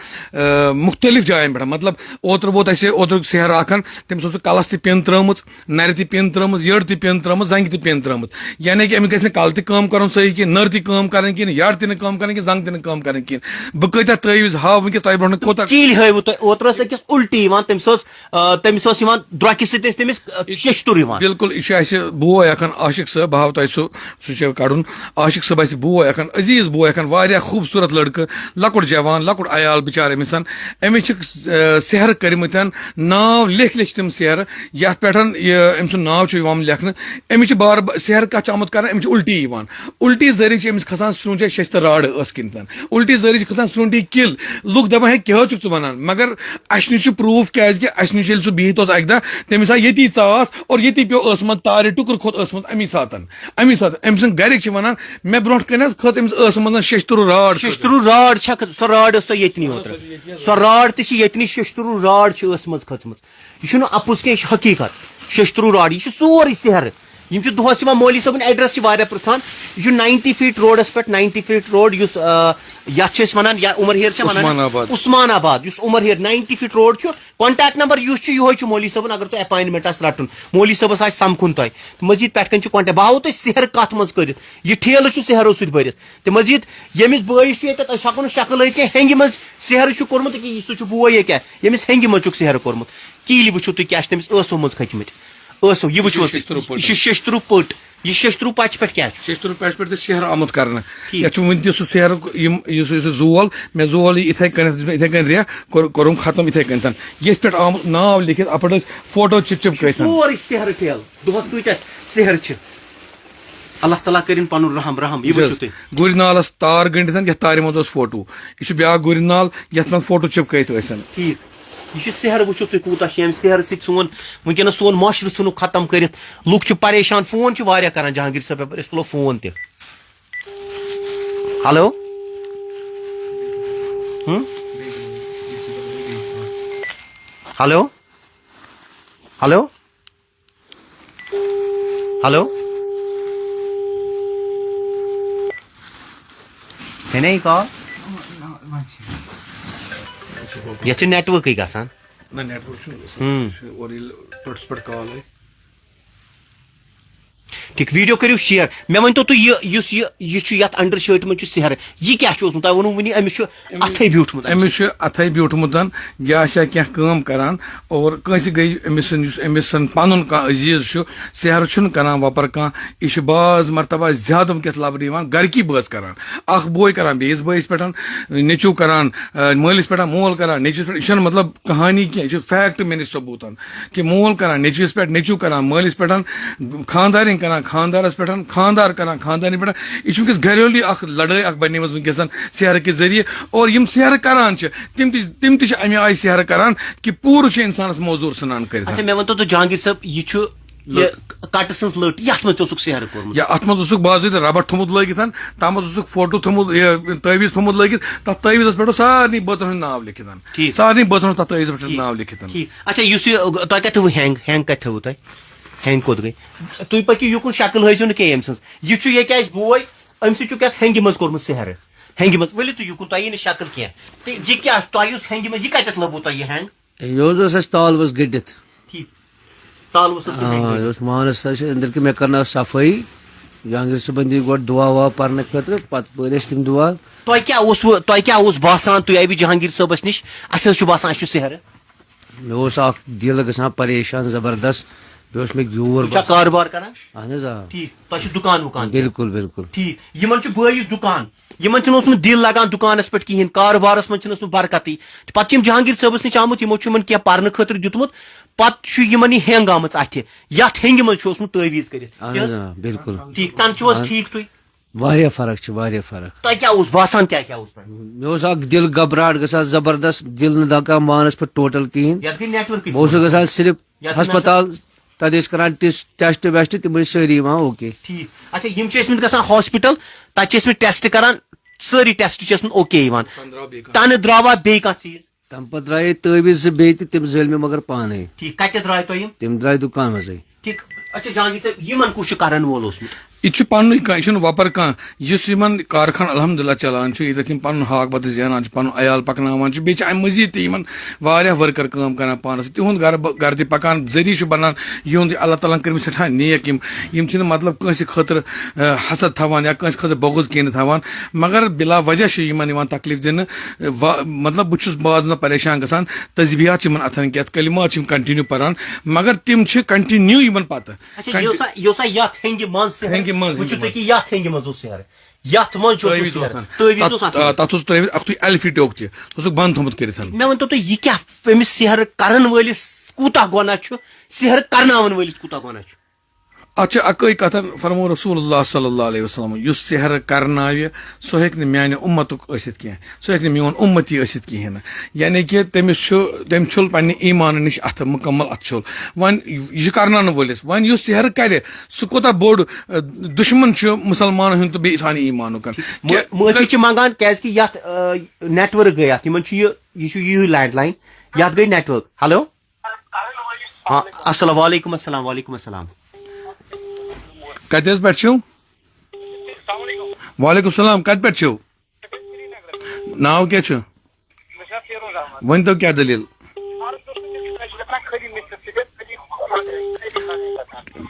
مُختٔلِف جاین پٮ۪ٹھ مطلب اوترٕ ووت اَسہِ اوترُک سیرٕ اکھ تٔمِس اوس کلس تہِ پِن ترٲومٕژ نرِ تہِ پِن ترٲومٕژ یٔڈ تہِ پِن ترٲومٕژ زنٛگہِ تہِ پِن ترٲومٕژ یعنی کہِ أمِس گژھِ نہٕ کلہٕ تہِ کٲم کرُن صحیح کِہیٖنۍ نٔر تہِ کٲم کرٕنۍ کِہیٖنۍ یٔڈ تہِ نہٕ کٲم کرٕنۍ کِہیٖنۍ زنٛگ تہِ نہٕ کٲم کرٕنۍ کِہیٖنۍ بہٕ کۭتیاہ تٲویٖز ہاو ؤنکیٚس تۄہہِ برونٛٹھ کوتاہ کیٖلۍ ہٲوٕ تۄہہِ اوترٕ ٲس أکِس اُلٹی یِوان تٔمِس اوس یِوان درۄکہِ سۭتۍ ٲسۍ تٔمِس شیشتُر یِوان بالکل یہِ چھُ اَسہِ بوے اکھ عاشق صٲب بہٕ ہاو تۄہہِ سُہ چھُ کڑُن عاشق صٲب اَسہِ بوے اکھ عزیٖز بوے اکھ واریاہ خوٗبصوٗرت لڑکہٕ لۄکُٹ جوان لۄکُٹ عیال بِچار أمِس چھِ سیرٕ کٔرمٕتۍ ناو لیکھ تِم سیرٕ یتھ پٮ۪ٹھ یہِ أمۍ سُنٛد ناو چھُ یِوان لیکھنہٕ أمِس چھِ بار بار سیرٕ کتھ چھُ آمُت کران أمِس چھِ اُلٹی یِوان اُلٹی ذٔریعہٕ چھِ أمِس کھسان سرٛونٛچ شیٚشتٕر راڈٕ ٲس کِنۍ اُلٹی ذٔریعہٕ چھِ کھسان سرٛونٛچ opportunity kill look دپان ہے کیا چھُکھ ژٕ وَنان مگر اَسہِ نِش چھُ پروٗف کیازِ اَسہِ نِش ییٚلہِ سُہ بِہِتھ اوس اَکہِ دۄہ تٔمِس آیہِ ییٚتی ژاس اور ییٚتی پیوٚو ٲسہٕ منٛز تارِ ٹُکُر کھوٚت ٲسہٕ منٛز اَمی ساتہٕ أمۍ سٕنٛدۍ گرِکۍ چھِ وَنان مےٚ برونٛٹھ کَنہِ حظ کھٔژ أمِس ٲسہٕ منٛز شیشتٕروٗ راڈ چھےٚ سۄ راڈ ٲس تۄہہِ ییٚتنٕے اوترٕ سۄ راڈ تہِ چھِ ییٚتنٕے شیشتٕروٗ راڈ چھِ ٲسہٕ منٛز کھٔژمٕژ یہِ چھُنہٕ اَپُز کینٛہہ یہِ چھُ حقیٖقت شیشتٕروٗ راڈ یہِ چھُ سورُے سیہرٕ یم چھِ دۄہس یِوان مولوی صٲبُن ایڈرس چھِ واریاہ پرژھان یہِ چھُ 90 فیٖٹ روڈس پٮ۪ٹھ 90 فیٖٹ روڈ یُس یتھ چھِ أسۍ وَنان یا عمر ہیر چھِ وَنان عثمان آباد یُس عمر ہیر 90 فیٖٹ روڈ چھُ کانٹیکٹ نمبر یُس چھُ یِہوے چھُ مولوی صٲبُن اگر تۄہہِ اپاینٹمنٹ آسہِ رٹُن مولوی صٲبس آسہِ سمکھُن تۄہہِ مزیٖد پٮ۪ٹھ کَنۍ چھُ کانٹیکٹ بہٕ ہاوو تۄہہِ سیہر کتھ منٛز کٔرِتھ یہِ ٹھیلہٕ چھُ سیہرو سۭتۍ بٔرِتھ تہٕ مزیٖد ییٚمِس بٲیِس چھُ ییٚتٮ۪تھ أسۍ ہٮ۪کو نہٕ شکل ہٲیِتھ کینٛہہ ہٮ۪نٛگہِ منٛز سیہر چھُ کوٚرمُت سُہ چھُ بوے یا کیٛاہ ییٚمِس ہٮ۪نٛگہِ منٛز چھُکھ سیہر کوٚرمُت کیٖلۍ وٕچھِو تُہۍ کیٛاہ چھِ تٔمِس ٲسو منٛز کھٔتۍمٕتۍ ٲسو یہِ وٕچھو یہِ چھِ شیشتٕروٗ پٔٹ یہ شیشتٕروٗ پچہِ پٮ۪ٹھ کیٛاہ چھُ شیشتٕروٗ پچہِ پٮ۪ٹھ تہِ سیہر آمُت کرنہٕ یتھ چھُ وُنہِ تہِ سُہ سیہرُک یُس زول مےٚ زول یہِ یِتھے کٔنٮ۪تھ یِتھے کٔنۍ ریٚکھ کوٚرُم ختم یِتھے کٔنٮ۪تھ ییٚتھۍ پٮ۪ٹھ آمُت ناو لیکھِتھ اپٲرۍ ٲسۍ فوٹو چِپکٲیِتھ سورُے سیہرٕ ٹھیلہٕ دۄہس کۭتیاہ سیہر چھِ اللہ تعالیٰ کٔرِنۍ پنُن رحم یہِ وٕچھِو تُہۍ گُرۍ نالس تار گٔنڈِتھ یتھ تارِ منٛز اوس فوٹو یہِ چھُ بیاکھ گُرۍ نال یتھ منٛز فوٹو چِپکٲیِتھ ٲسۍ ٹھیٖک یہ سیہر وٕچھِو تُہۍ کوٗتاہ چھِ ییٚمہِ سیہرٕ سۭتۍ سون وٕنکیٚنس سون معاشرٕ ژھٕنُکھ ختم کٔرِتھ لُکھ چھِ پریشان فون چھِ واریاہ کران جہانگیٖر صٲب یپٲرۍ أسۍ تُلو فون تہِ ہیلو ہیلو ہیلو ہیلو ژھیٚنے کال یتھ چھُ نیٹ ؤرکٕے گژھان نہ نیٹ ؤرک چھُنہٕ اور ییٚلہِ ٹوٹس پٮ۪ٹھ کال آیہِ ٹھیک ویڈیو کٔرِو شیر مےٚ ؤنۍتو تُہۍ یُس یہِ چھُ یتھ انڈر شٲٹہِ منٛز چھُ سیہر یہِ کیٛاہ چھُ اوسمُت تۄہہِ ووٚنوُ وُنی أمِس چھُ اتھے بیوٗٹھمُت أمِس چھُ اتھے بیوٗٹھمُت یہِ آسیا کینٛہہ کٲم کران اور کٲنٛسہِ گٔے أمِس یُس أمِس پنُن کانٛہہ عزیٖز چھُ سیہر چھُنہٕ کران وۄپر کانٛہہ یہِ چھُ باز مرتبہ زیادٕ وٕنکیٚس لبنہٕ یِوان گرِکی بٲژ کران اکھ بوے کران بیٚیِس بٲیِس پٮ۪ٹھ نیٚچوٗ کران مٲلِس پٮ۪ٹھ مول کران نیٚچوِس پٮ۪ٹھ یہِ چھُنہٕ مطلب کہانی کینٛہہ یہِ چھُ فیکٹ مےٚ نِش ثبوٗتن کہِ مول کران نیٚچوِس پٮ۪ٹھ نیٚچوٗ کران مٲلِس پٮ۪ٹھ خاندارِنۍ کران خاندارس پٮ۪ٹھ خاندار کران خاندارنہِ پٮ۪ٹھ یہِ چھُ وٕنکیٚس گریلوٗ اکھ لڑٲے اکھ بنیمٕژ وٕنکیٚس سیہرٕ کہِ ذٔریعہٕ اور یِم سیہرٕ کران چھِ تِم تہِ چھِ امہِ آیہِ سیہرٕ کران کہِ پوٗرٕ چھُ اِنسانس موزوٗر ژھٕنان کٔرِتھ اچھا مےٚ ؤنۍتو تُہۍ جہانگیٖر صٲب یہِ چھُ کٹہٕ سٕنٛز لٔٹ یتھ منٛز تہِ اوسُکھ سیہرٕ کوٚرمُت یا اتھ منٛز اوسُکھ باضٲبطہٕ ربڑ تھوٚمُت لٲگِتھ تتھ منٛز اوسُکھ فوٹو تھوٚمُت یہِ تٲویٖز تھوٚمُت لٲگِتھ تتھ تٲویٖزس پٮ۪ٹھ اوس سارنٕے بٲژن ہُنٛد ناو لیکھِتھ سارنٕے بٲژن اوس تتھ تٲویٖزس پٮ۪ٹھ ناو لیکھِتھ اچھا یُس یہِ تۄہہِ کتہِ تھٲوٕ ہینٛگ کتہِ تھٲوٕ تۄہہِ ہینٛگ کوٚت گٔے تُہۍ پٔکِو یُکُن شکل ہٲیزیو نہٕ کینٛہہ أمۍ سٕنٛز یہِ چھُ ییٚتہِ اَسہِ بوے أمۍ سۭتۍ چھُکھ یتھ ہینٛگہِ منٛز کوٚرمُت سیہرٕ ہینٛگہِ منٛز ؤلِو تُہۍ یُکُن تۄہہِ یی نہٕ شکل کینٛہہ تہٕ یہِ کیٛاہ تۄہہِ یُس ہینٛگہِ منٛز یہِ کتٮ۪تھ لوٚبوٕ تۄہہِ یہِ ہینٛگ یہ اوس اَسہِ تالوَس گٔنڈِتھ ٹھیٖک تالوَس ٲس یہ اوس مانس أنٛدرۍ کِنۍ مےٚ کرنٲو صفٲیی جہانگیٖر صٲبن دِتۍ گۄڈٕ دُعا وُعا پرنہٕ خٲطرٕ پتہٕ پٔرۍ اَسہِ تِم دُعا تۄہہِ کیٛاہ اوس باسان تُہۍ آیوٕ جہانگیٖر صٲبس نِش اَسہِ حظ چھُ باسان اَسہِ چھُ سیہرٕ مےٚ اوس اکھ دِل گژھان پریشان زبردست بیٚیہِ اوس مےٚ گیوٗر چھا کاربار کران اہن حظ آ ٹھیٖک تۄہہِ چھُ دُکان وُکان بِلکُل بِلکُل ٹھیٖک یِمن چھُ بٲیِس دُکان یِمن چھُنہٕ اوسمُت دِل لگان دُکانس پٮ۪ٹھ کِہینۍ کاربارس منٛز چھُنہٕ اوسمُت برکتٕے تہٕ پتہٕ چھِ یِم جہانگیٖر صٲبس نِش آمُت یِمو چھُ یِمن کینٛہہ پرنہٕ خٲطرٕ دیُتمُت پتہٕ چھُ یِمن یہِ ہینٛگ آمٕژ اتھِ یتھ ہینٛگہِ منٛز چھُ اوسمُت تٲویٖز کٔرِتھ اہن حظ آ بِلکُل ٹھیٖک تَنہٕ چھِو حظ ٹھیٖک تُہۍ واریاہ فرق چھِ واریاہ فرق تۄہہِ کیٛاہ اوس باسان کیٛاہ اوس تۄہہِ مےٚ اوس اکھ دِل گبراہٹ گژھان زبردست دِل نہٕ دکان مانس پٮ۪ٹھ ٹوٹل کِہینۍ یتھ گٔے نیٹؤرکٕے بہٕ اوسُس گژھان صرف ہسپتال تتہِ ٲسۍ کران ٹیسٹ ویسٹ تِم ٲسۍ سٲری یِوان اوکے ٹھیٖک اچھا یِم چھِ ٲسمٕتۍ گژھان ہاسپِٹل تتہِ چھِ ٲسمٕتۍ ٹیسٹ کران سٲری ٹیسٹ چھِ ٲسمٕتۍ اوکے یِوان تنہٕ درٛاوا بیٚیہِ کانٛہہ چیٖز تمہِ پتہٕ درٛایے تٲویٖز زٕ بیٚیہِ تہِ تِم زٲلۍ مےٚ مگر پانے ٹھیٖک کتہِ درٛاے تۄہہِ یِم تِم درٛاے دُکان منٛزٕے ٹھیٖک اچھا جہانگیٖر صٲب یِمن کُس چھُ کرن وول اوسمُت یہِ چھُ پننُے کانٛہہ یہِ چھُنہٕ وۄپر کانٛہہ یُس یِمن کارخان الحمدُاللہ چلان چھُ ییٚتٮ۪تھ یِم پنُن ہاکھ بتہٕ زینان چھِ پنُن عیال پکناوان چھِ بیٚیہِ چھِ امہِ مٔزیٖد تہِ یِمن واریاہ ؤرکر کٲم کران پانس تِہُنٛد گرٕ تہِ پکان ذٔریعہٕ چھُ بنان یِہُنٛد اللہ تعالیٰ ہن کٔرمٕتۍ سٮ۪ٹھاہ نیک یِم چھِنہٕ مطلب کٲنٛسہِ خٲطرٕ حسد تھاوان یا کٲنٛسہِ خٲطرٕ بغض کینٛہہ تھاوان مگر بلا وجہ چھُ یِمن یِوان تکلیف دِنہٕ مطلب بہٕ چھُس بعض منٛز پریشان گژھان تجبیات چھِ یِمن اتھن کینٛہہ کلمات چھِ یِم کنٹِنیوٗ پران مگر تِم چھِ کنٹِنیوٗ یِمن پتہٕ تتھ اوس ترٲوِتھ اکھ تُہۍ ایل فِٹیوک تہِ سُہ اوسُکھ بنٛد تھوٚمُت کٔرِتھ مےٚ ؤنۍتو تُہۍ یہِ کیٛاہ أمِس سیہرٕ کرن وٲلِس کوٗتاہ گۄناہ چھُ سیہرٕ کرناون وٲلِس کوٗتاہ گۄناہ چھُ اچھا اکوئی کتن فرمو رسول اللہ صلی اللہ علیہ وسلم یس سحر کرناوِ سُہ ہیٚکہِ نہٕ میانہِ اُمتُک ٲسِتھ کینٛہہ سُہ ہیٚکہِ نہٕ میون اُمتی ٲسِتھ کِہیٖنۍ نہٕ یعنی کہِ تٔمۍ چھُل پننہِ ایٖمانہٕ نِش اَتھٕ مُکمل اَتھٕ چھُل وۄنۍ یہِ چھُ کرناونہٕ وٲلِس وۄنۍ یُس سحر کرِ سُہ کوٗتاہ بوٚڑ دُشمن چھُ مُسلمانن ہُنٛد تہٕ بیٚیہِ سانہِ ایٖمانُک معٲفی چھِ منگان کیازِ کہِ یتھ نیٹ ؤرک گٔے اتھ یِمن چھُ یہِ چھُ یِہُے لینڈ لایِن یتھ گٔے نیٹ ؤرک ہیلو السلام وعلیکم السلام وعلیکم السلام کتہِ حظ پٮ۪ٹھ چھِو وعلیکم السلام کتہِ پٮ۪ٹھ چھِو ناو کیٛاہ چھُ ؤنۍتو کیٛاہ دٔلیٖل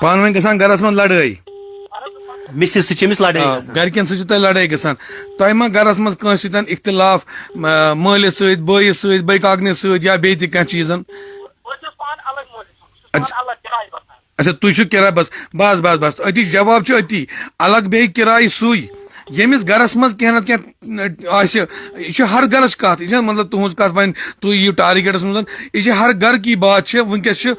پانہٕ ؤنۍ گژھان گرس منٛز لڑٲے مسز سۭتۍ چھِ أمِس لڑٲے گرِکٮ۪ن سۭتۍ چھِ تۄہہِ لڑٲے گژھان تۄہہِ ما گرس منٛز کٲنٛسہِ سۭتۍ اختلاف مٲلِس سۭتۍ بٲیِس سۭتۍ بٲے کاکنِس سۭتۍ یا بیٚیہِ تہِ کانٛہہ چیٖزن اچھا تُہۍ چھِو کِراے بس بس بس بس أتی جواب چھُ أتی الگ بیٚیہِ کِراے سُے ییٚمِس گرس منٛز کینٛہہ نتہٕ کینٛہہ آسہِ یہِ چھِ ہر گرٕچ کتھ یہِ چھنہٕ مطلب تُہنٛز کتھ وۄنۍ تُہۍ یِیِو ٹارگیٹس منٛز یہِ چھِ ہر گرٕ کی بات چھِ وٕنکیٚس چھِ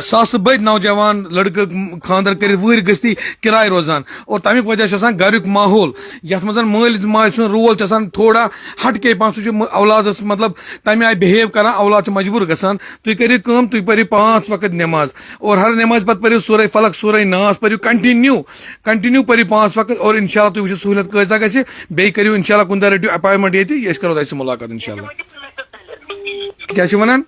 ساسہٕ بٔدۍ نوجوان لڑکہٕ خاندر کٔرِتھ وٕہٕرۍ گٔژھتٕے کِراے روزان اور تمیُک وجہ چھُ آسان گریُک ماحول یتھ منٛز مٲلۍ ماجہِ سُنٛد رول چھُ آسان تھوڑا ہٹ کے پہن سُہ چھُ اولادس مطلب تمہِ آیہِ بِہیو کران اولاد چھُ مجبوٗر گژھان تُہۍ کٔرِو کٲم تُہۍ پٔرِو 5 وقت نٮ۪ماز اور ہر نٮ۪مازِ پتہٕ پٔرِو سورے فلق سورے ناس پٔرِو کنٹِنیو پٔرِو 5 وقت اور انشاء اللہ تُہۍ وٕچھِو سہوٗلیت کۭژاہ گژھِ بیٚیہِ کٔرِو انشاء اللہ کُنہِ دۄہ رٔٹِو اپوینٹمنٹ ییٚتہِ أسۍ کرو تۄہہِ سۭتۍ مُلاقات انشاء اللہ کیٛاہ چھِو ونان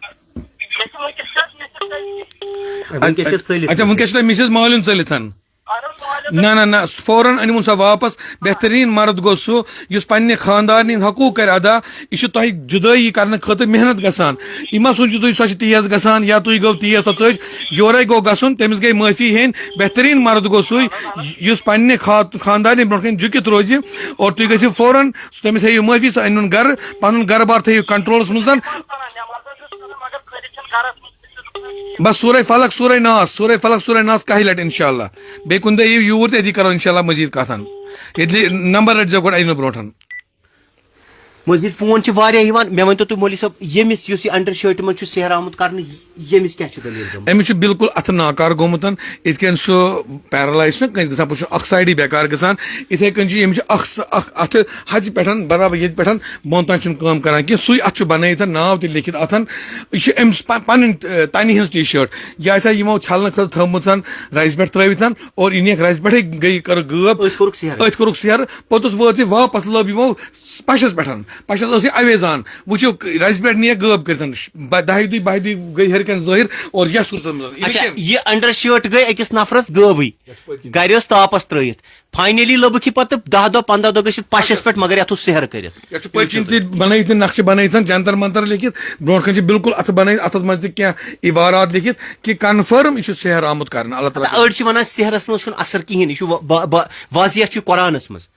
اچھا وٕنکیٚس چھُ تۄہہِ مسز مالوٗن ژٔلِتھ نہ فوراً أنۍوُن سۄ واپس بہتریٖن مرد گوٚو سُہ یُس پننہِ خاندارنہِ ہٕنٛدۍ حقوٗق کرِ ادا یہِ چھُ تۄہہِ جُدٲیی کرنہٕ خٲطرٕ محنت گژھان یہِ ما سوٗنٛچِو تُہۍ سۄ چھِ تیز گژھان یا تُہۍ گوٚو تیز سۄ ژٔج یورے گوٚو گژھُن تٔمِس گٔے معٲفی ہیٚنۍ بہتریٖن مرد گوٚو سُے یُس پننہِ خاندارنہِ برونٛٹھ کَنہِ جُکِتھ روزِ اور تُہۍ گٔژھِو فوراً تٔمِس ہیٚیِو معٲفی سُہ أنۍوُن گرٕ پنُن گرٕ بار تھٲیِو کنٹرولس منٛز بس سورے فلق سورے ناس کاہہِ لٹہِ انشاء اللہ بیٚیہِ کُنہِ دۄہ یِیِو یوٗر تہٕ أتی کرو انشاء اللہ مزیٖد کتھن ییٚتہِ نمبر رٔٹۍ زیو گۄڈٕ اَنہِ برونٛٹھ مزیٖد فون چھِ واریاہ یِوان مےٚ ؤنۍتو تُہۍ مولوی صٲب ییٚمِس یُس یہِ انڈر شٲٹہِ منٛز چھُ سحر آمُت کرنہٕ ییٚمِس کیٛاہ چھُ دٔلیٖل گٔمٕژ أمِس چھُ بالکل اَتھٕ ناکار گوٚمُت یِتھ کٔنۍ سُہ پیرالایز چھُنہ کٲنٛسہِ گژھان پَتہٕ چھُ اکھ سایڈٕے بیکار گژھان یِتھٕے کٔنۍ چھُ أمِس چھُ اکھ اَتھٕ ہَچہِ پٮ۪ٹھ برابر ییٚتہِ پٮ۪ٹھ بۄن تام چھُنہٕ کٲم کران کینٛہہ سُے اَتھٕ چھُ بنٲیِتھ ناو تہِ لیکھِتھ اَتھن یہِ چھِ أمِس پنٕنۍ تَنہِ ہِنٛز ٹی شٲٹ یہِ آسہِ ہا یِمو چھلنہٕ خٲطرٕ تھٲومٕژ رایسہِ پٮ۪ٹھ ترٲوِتھ اور یہِ نِیَکھ رایسہِ پٮ۪ٹھٕے گٔے کٔرٕکھ غٲب أتھۍ کوٚرُکھ سحر پوٚتُس وٲژ یہِ واپس لٲب یِمو پشس پٮ۪ٹھ پشس ٲس یہِ اَویزان وٕچھِو رایسہِ پٮ۪ٹھ نِیَکھ غٲب کٔرِتھ 10 دۄہہِ 12 دۄہہِ گٔے ہیٚرِ کَنۍ ظٲہِر اور یَتھ صوٗرتس منٛز اچھا یہِ انڈر شٲٹ گٔے أکِس نفرس غٲبٕے گرِ ٲس تاپس ترٲیِتھ فاینلی لوٚبُکھ یہِ پتہٕ 10 دۄہ 15 دۄہ گٔژھِتھ پشس پٮ۪ٹھ مگر یتھ اوس سحر کٔرِتھ یتھ چھُ پٔتۍ کِنۍ تہِ بنٲیِتھ نقشہٕ بنٲیِتھ جنتر منتر لیکھِتھ برونٛٹھ کَنۍ چھِ بالکل اَتھٕ بنٲیِتھ اَتھس منٛز تہِ کینٛہہ عبارات لیکھِتھ کہِ کنفٲرٕم یہِ چھُ سحر آمُت کرنہٕ اللہ تعالیٰ أڑۍ چھِ ونان سحرس منٛز چھُنہٕ اثر کِہینۍ یہِ چھُ واضح چھُ قرآنس منٛز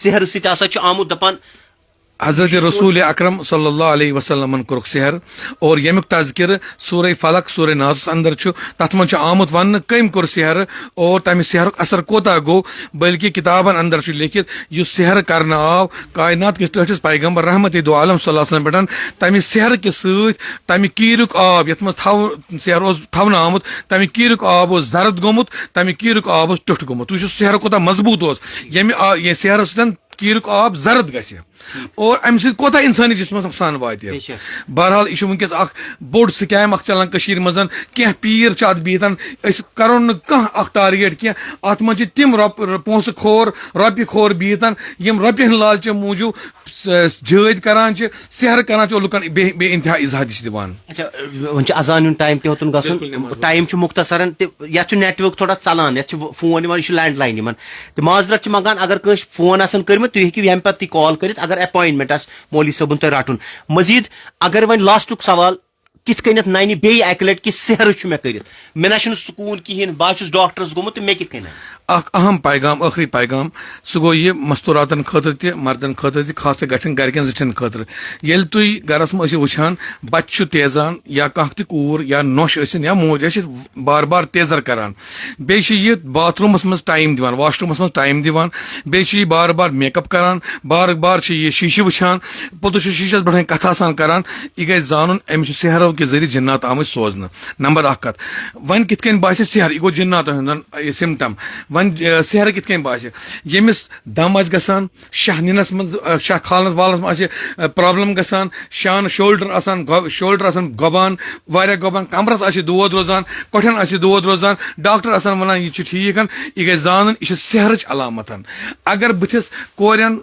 سحر سۭتۍ ہسا چھُ آمُت دپان حضرت رسول اکرم صلی اللہ علیہ وسلمن کوٚرُکھ سحر اور ییٚمیُک تذکرٕ سورے فلق سورے ناسس اندر چھُ تتھ منٛز چھُ آمُت وننہٕ کٔمۍ کوٚر سحر اور تمہِ سحرُک اثر کوتاہ گوٚو بلکہِ کِتابن اندر چھُ لیکھِتھ یُس سحر کرنہٕ آو کاینات کِس ٹٲٹھِس پیغمبر رحمت دو عالم صلی اللہ علیہ وسلم پٮ۪ٹھ تمہِ سحر کہِ سۭتۍ تمہِ کیٖرُک آب یتھ منٛز سحر اوس تھاونہٕ آمُت تمہِ کیٖرُک آب اوس زرد گوٚمُت تمہِ کیٖرُک آب اوس ٹیوٚٹھ گوٚمُت تُہۍ وٕچھِو سحر کوتاہ مضبوٗط اوس ییٚمہِ سحرٕ سۭتۍ کیٖرُک آب زرد گژھِ اور امہِ سۭتۍ کوتاہ انسٲنی جسمس نۄقصان واتہِ بہرحال یہِ چھُ ونکیٚس اکھ بوٚڑ سکیم اکھ چلان کٔشیٖر منٛز کینٛہہ پیٖر چھِ اتھ بِہِتھ أسۍ کرو نہٕ کانٛہہ اکھ ٹارگیٹ کینٛہہ اتھ منٛز چھِ تِم پونٛسہٕ کھور رۄپیہِ کھور بِہِتھ یِم رۄپیہِ ہٕنٛدِ لالچہِ موٗجوٗب جٲدۍ کران چھِ سحر کران چھِ اور لُکن بے انتہا اِظہار تہِ چھِ دِوان اچھا وۄنۍ چھُ اذان ہُنٛد ٹایم تہِ ہوٚتُن گژھُن ٹایم چھُ مُختصرن تہِ یتھ چھُ نیٹ ؤرک تھوڑا ژلان یتھ چھُ فون یِوان یہِ چھُ لینڈ لاین یِمن تہٕ معذرت چھِ منگان اگر کٲنٛسہِ فون آسن کٔرمٕتۍ تُہۍ ہیٚکِو ییٚمہِ پتہٕ تہِ کال کٔرِتھ اگر اپوینٹمنٹ آسہِ مولوی صٲبُن تۄہہِ رٹُن مزیٖد اگر وۄنۍ لاسٹُک سوال کِتھ کٔنٮ۪تھ ننہِ بیٚیہِ اکہِ لٹہِ کہِ سحر چھُ مےٚ کٔرِتھ مےٚ نہ چھُنہٕ سکوٗن کِہینۍ بہٕ چھُس ڈاکٹرس گوٚمُت تہٕ مےٚ کِتھ کٔنۍ اخ اہم پیغام آخری پیغام سہ گو یہ مستوراتن خاطر تہ مردن خاطر تہ خاص طور گٹھن گرکن زٹھن خاطر یل تھی گرس مز وچھان بچہ تیزان یا کانٛہہ تہ کوٗر یا نوش ٲسِن یا موج ٲسِتھ بار بار تیزر کران بیٚیہِ چھِ یہِ باتھ روٗمس منٛز ٹایم دِوان واش روٗمس منٛز ٹایم دِوان بیٚیہِ چھِ یہِ بار بار میک اپ کران بار بار چھِ یہِ شیٖشہٕ وٕچھان پوٚتُس چھُ شیٖشس پٮ۪ٹھ کتھ آسان کران یہِ گژھِ زانُن أمِس چھُ سحرو کہِ ذٔریعہٕ جِنات آمٕتۍ سوزنہٕ نمبر اکھ کتھ وۄنۍ کِتھ کٔنۍ باسہِ سحر یہِ گوٚو جِناتن ہُنٛد سِمٹم وۄنۍ سحر کِتھ کٔنۍ باسہِ ییٚمِس دم آسہِ گژھان شاہ نِنس منٛز شاہ کھالنس والنس منٛز آسہِ پرابلم گژھان شان شولڈر آسان گۄبان واریاہ گۄبان کمرس آسہِ دود روزان کۄٹھٮ۪ن آسہِ دود روزان ڈاکٹر آسان ونان یہِ چھُ ٹھیٖک یہِ گژھِ زانُن یہِ چھِ سحرٕچ علامتن اگر بٕتھِس کورٮ۪ن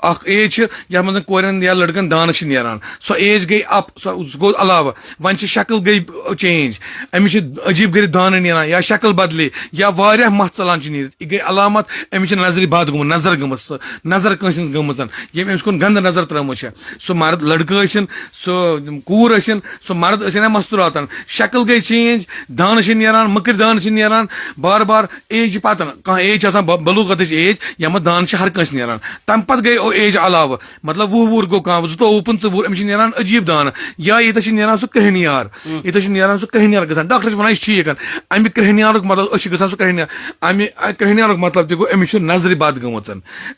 اخ ایج یتھ منٛز کورٮ۪ن یا لڑکن دانہٕ چھِ نیران سۄ ایج گٔے اپ سۄ گوٚو علاوٕ وۄنۍ چھِ شکل گٔے چینج أمِس چھِ عجیٖب گٔرِتھ دانہٕ نیران یا شکل بدلے یا واریاہ متھ ژلان چھِ نیٖرِتھ یہِ گٔے علامت أمِس چھِ نظرِ بد گوٚمُت نظر گٔمٕژ سۄ نظر کٲنٛسہِ ہٕنٛز گٔمٕژ ییٚمۍ أمِس کُن گنٛدٕ نظر ترٲومٕژ چھےٚ سُہ مرد لڑکہٕ ٲسِن سُہ کوٗر ٲسِن سُہ مرد ٲسِن یا مستوراتن شکل گٔے چینج دانہٕ چھِ نیران مٔکٕرۍ دانہٕ چھِ نیران بار بار ایج چھِ پتہٕ کانٛہہ ایج چھِ آسان بلوغتٕچ ایج یَتھ منٛز دانہٕ چھِ ہر کٲنٛسہِ نیران تمہِ پتہٕ گٔے ایج علاوٕ مطلب وُہ وُہُر گوٚو کانٛہہ 22 25 أمِس چھِ نیران عجیٖب دانہٕ یا ییٚتٮ۪تھ چھِ نیران سُہ کرٛہنِیار ییٚتٮ۪تھ چھِ نیران سُہ کرٛہنِیار گژھان ڈاکٹر چھِ ونان یہِ چھُ ٹھیٖک اَمہِ کرٛہنِیارُک مطلب أسۍ چھِ گژھان سُہ کرٛہنِیار اَمہِ کرٛہنِیارُک مطلب تہِ گوٚو أمِس چھُ نظرِ بد گٔمٕژ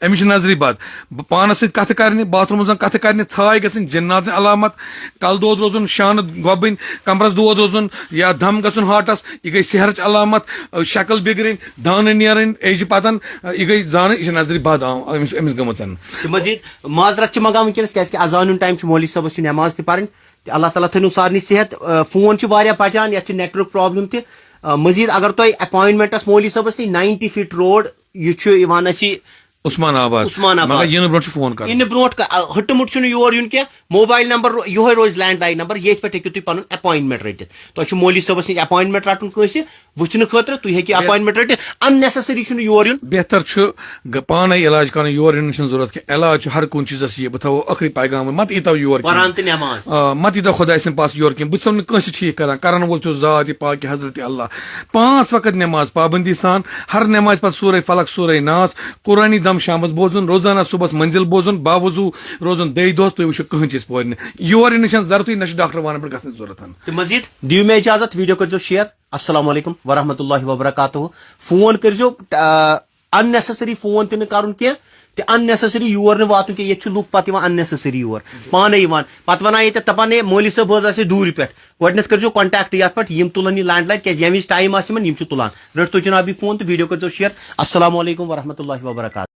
أمِس چھِ نظرِ بد پانس سۭتۍ کتھٕ کرنہِ باتھ روٗمس منٛز کتھٕ کرنہِ ژھاے گژھٕنۍ جِناتٕنۍ علامت کلہٕ دود روزُن شانہٕ گۄبٕنۍ کمرس دود روزُن یا دم گژھُن ہارٹس یہِ گٔے سحرٕچ علامت شکل بِگڑٕنۍ دانہٕ نیرٕنۍ ایجہِ پتن یہِ گٔے زانٕنۍ یہِ چھِ نظرِ بد أمِس گٔمٕژ مزید معذرت منگان ونکس کیازِ اذان ٹائم مولوی صٲبس نماز تہ پرن اللہ تعالیٰ تھنو سارنی صحت فون بچان یتھ نیٹورک پرابلم تہ مزید اگر تہ اپوائنٹمنٹس مولوی صٲبس 90 فٹ روڈ یہ عثمان آباد مگر ین برونٛٹھ چھُ فون کرُن ین برونٛٹھ ہٹ مٹ چھُنہٕ یور یُن کینٛہہ موبائل نمبر یہے روز لینڈ لائن نمبر یتھ پٮ۪ٹھ ہیٚکِو تُہۍ پنُن اپوائنٹمنٹ رٔٹِتھ تۄہہِ مولوی صٲبس نِش اپوائنٹمنٹ رٹُن کٲنٛسہِ وٕچھنہٕ خٲطرٕ تُہۍ ہیٚکِو اپوائنٹمنٹ رٔٹِتھ ان نیسسری چھُنہٕ یور یُن بہتر چھُ پانے علاج کرُن یور یِنٕچ چھنہٕ ضروٗرت کینٛہہ علاج چھُ ہر کُنہِ چیٖزس یہِ بہٕ تھاوو ٲخری پیغام مت ییٖتو یور مت ییٖتو خۄداے سٕنٛدِ پاس یور کینٛہہ بہٕ چھُسو نہٕ کٲنٛسہِ ٹھیٖک کران وول چھُ ذات یہِ پاک حضرت اللہ 5 وقت نٮ۪ماز پابندی سان ہر نٮ۪مازِ پتہٕ سورے فلق سورے ناس قرآنی دم شامس بوزُن روزانہ صبحس منزل بوزُن باوضوٗ روزُن دۄیہِ دۄہس تُہۍ وٕچھِو کٕہٕنۍ چیٖز پورِ نہٕ یور یِنٕچ چھنہٕ ضروٗرتٕے نہ چھِ ڈاکٹر وانن پٮ۪ٹھ گژھنٕچ ضروٗرت مزید دِیِو مےٚ اجازت ویڈیو کٔرزیو شیر السلام علیکم ورحمۃ اللہ وبرکاتہ فون کٔرزیو ان نیسسری فون تہِ نہٕ کرُن کینٛہہ تہِ ان نیسسری یور نہٕ واتُن کینٛہہ ییٚتہِ چھِ لُکھ پتہٕ یِوان ان نیسسری یور پانے یِوان پتہٕ ونان ییٚتٮ۪تھ دپان ہے مولوی صٲب حظ آسہِ دوٗرِ پٮ۪ٹھ گۄڈٕنیتھ کٔرزیو کنٹیکٹ یتھ پٮ۪ٹھ یِم تُلن یہِ لینڈ لایِن کیازِ ییٚمہِ وِزِ ٹایم آسہِ یِمن یِم چھِ تُلان رٔٹۍ تو جناب یہِ فون تہٕ ویڈیو کٔرزیو شیر السلام علیکم ورحمۃ اللہ وبرکاتہ